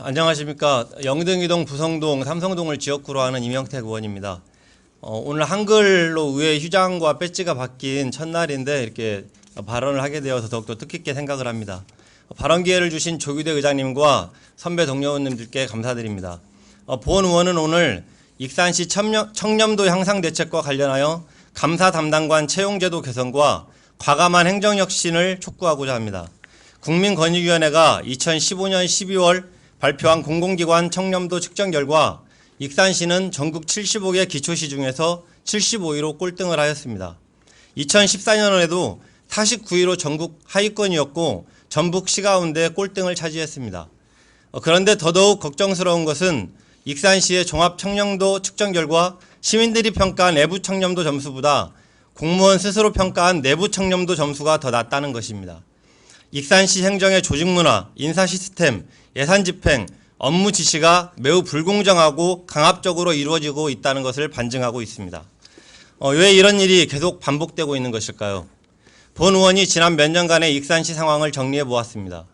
안녕하십니까. 영등이동, 부성동, 삼성동을 지역구로 하는 이명택 의원입니다. 오늘 한글로 의회 휴장과 배지가 바뀐 첫날인데 이렇게 발언을 하게 되어서 더욱더 뜻깊게 생각을 합니다. 발언 기회를 주신 조규대 의장님과 선배 동료 의원님들께 감사드립니다. 본 의원은 오늘 익산시 청렴도 향상 대책과 관련하여 감사 담당관 채용제도 개선과 과감한 행정혁신을 촉구하고자 합니다. 국민권익위원회가 2015년 12월 발표한 공공기관 청렴도 측정 결과 익산시는 전국 75개 기초시 중에서 75위로 꼴등을 하였습니다. 2014년에도 49위로 전국 하위권이었고 전북시 가운데 꼴등을 차지했습니다. 그런데 더더욱 걱정스러운 것은 익산시의 종합 청렴도 측정 결과 시민들이 평가한 내부 청렴도 점수보다 공무원 스스로 평가한 내부 청렴도 점수가 더 낮다는 것입니다. 익산시 행정의 조직 문화, 인사 시스템, 예산 집행, 업무 지시가 매우 불공정하고 강압적으로 이루어지고 있다는 것을 반증하고 있습니다. 왜 이런 일이 계속 반복되고 있는 것일까요? 본 의원이 지난 몇 년간의 익산시 상황을 정리해 보았습니다.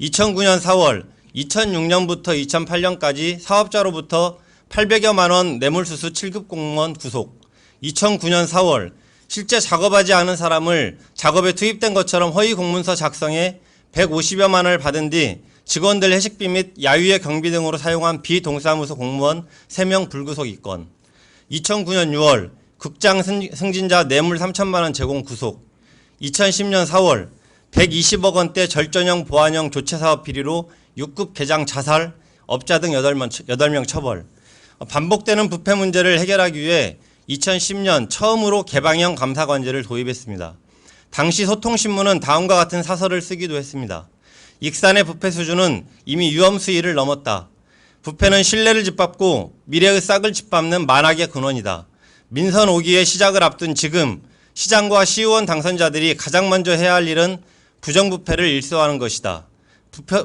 2009년 4월, 2006년부터 2008년까지 사업자로부터 800여만 원 뇌물수수 7급 공무원 구속, 2009년 4월, 실제 작업하지 않은 사람을 작업에 투입된 것처럼 허위 공문서 작성해 150여만 원을 받은 뒤 직원들 회식비 및 야유회 경비 등으로 사용한 비동사무소 공무원 3명 불구속 입건, 2009년 6월 극장 승진자 뇌물 3천만 원 제공 구속, 2010년 4월 120억 원대 절전형 보완형 조체사업 비리로 6급 계장 자살, 업자 등 8명 처벌. 반복되는 부패 문제를 해결하기 위해 2010년 처음으로 개방형 감사관제를 도입했습니다. 당시 소통신문은 다음과 같은 사설을 쓰기도 했습니다. 익산의 부패 수준은 이미 위험 수위를 넘었다. 부패는 신뢰를 짓밟고 미래의 싹을 짓밟는 만악의 근원이다. 민선 5기의 시작을 앞둔 지금 시장과 시의원 당선자들이 가장 먼저 해야 할 일은 부정부패를 일소하는 것이다.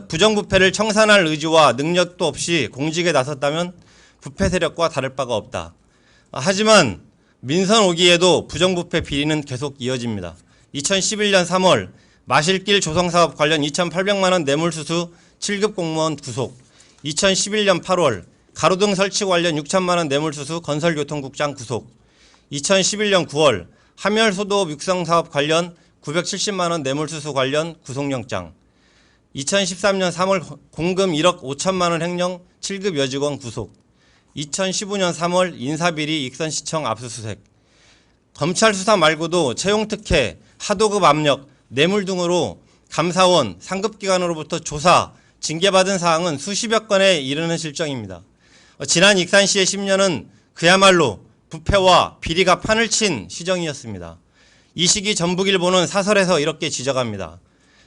부정부패를 청산할 의지와 능력도 없이 공직에 나섰다면 부패 세력과 다를 바가 없다. 하지만 민선 5기에도 부정부패 비리는 계속 이어집니다. 2011년 3월 마실길 조성사업 관련 2,800만 원 뇌물수수 7급 공무원 구속, 2011년 8월 가로등 설치 관련 6천만 원 뇌물수수 건설교통국장 구속, 2011년 9월 함열소도업 육성사업 관련 970만 원 뇌물수수 관련 구속영장, 2013년 3월 공금 1억 5천만 원 횡령 7급 여직원 구속, 2015년 3월 인사비리 익산시청 압수수색. 검찰 수사 말고도 채용특혜, 하도급 압력, 뇌물 등으로 감사원, 상급기관으로부터 조사, 징계받은 사항은 수십여 건에 이르는 실정입니다. 지난 익산시의 10년은 그야말로 부패와 비리가 판을 친 시정이었습니다. 이 시기 전북일보는 사설에서 이렇게 지적합니다.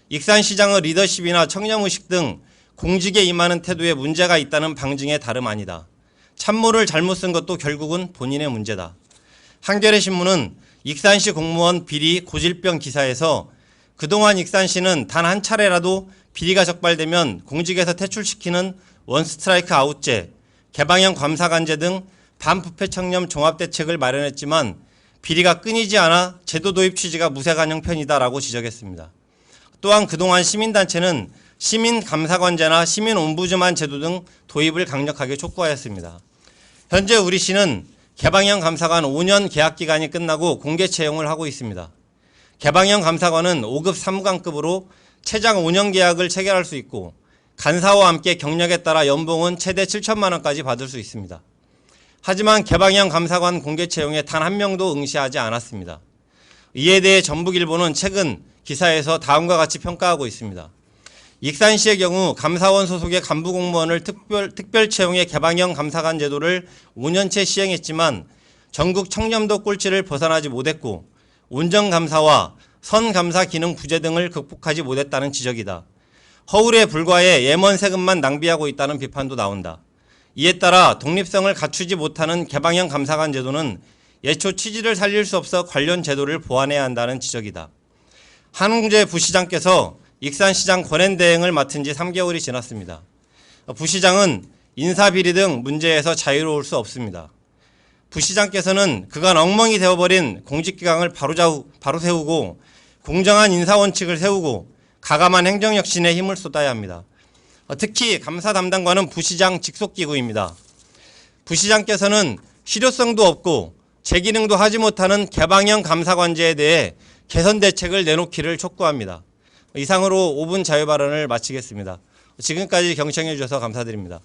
익산시장의 리더십이나 청렴의식 등 공직에 임하는 태도에 문제가 있다는 방증에 다름 아니다. 참모를 잘못 쓴 것도 결국은 본인의 문제다. 한겨레 신문은 익산시 공무원 비리 고질병 기사에서 그동안 익산시는 단 한 차례라도 비리가 적발되면 공직에서 퇴출시키는 원스트라이크 아웃제, 개방형 감사관제 등 반부패 청렴 종합대책을 마련했지만 비리가 끊이지 않아 제도 도입 취지가 무색한 형편이다라고 지적했습니다. 또한 그동안 시민단체는 시민감사관제나 시민옴부즈만 제도 등 도입을 강력하게 촉구하였습니다. 현재 우리 시는 개방형 감사관 5년 계약기간이 끝나고 공개 채용을 하고 있습니다. 개방형 감사관은 5급 사무관급으로 최장 5년 계약을 체결할 수 있고 간사와 함께 경력에 따라 연봉은 최대 7천만 원까지 받을 수 있습니다. 하지만 개방형 감사관 공개 채용에 단 한 명도 응시하지 않았습니다. 이에 대해 전북일보는 최근 기사에서 다음과 같이 평가하고 있습니다. 익산시의 경우 감사원 소속의 간부 공무원을 특별 채용의 개방형 감사관 제도를 5년째 시행했지만 전국 청렴도 꼴찌를 벗어나지 못했고 운전감사와 선감사 기능 부재 등을 극복하지 못했다는 지적이다. 허울에 불과해 예먼 세금만 낭비하고 있다는 비판도 나온다. 이에 따라 독립성을 갖추지 못하는 개방형 감사관 제도는 예초 취지를 살릴 수 없어 관련 제도를 보완해야 한다는 지적이다. 한웅재 부시장께서 익산시장 권한 대행을 맡은 지 3개월이 지났습니다. 부시장은 인사비리 등 문제에서 자유로울 수 없습니다. 부시장께서는 그간 엉망이 되어버린 공직기강을 바로 세우고 공정한 인사원칙을 세우고 가감한 행정혁신에 힘을 쏟아야 합니다. 특히 감사 담당관은 부시장 직속기구입니다. 부시장께서는 실효성도 없고 제기능도 하지 못하는 개방형 감사관제에 대해 개선 대책을 내놓기를 촉구합니다. 이상으로 5분 자유발언을 마치겠습니다. 지금까지 경청해 주셔서 감사드립니다.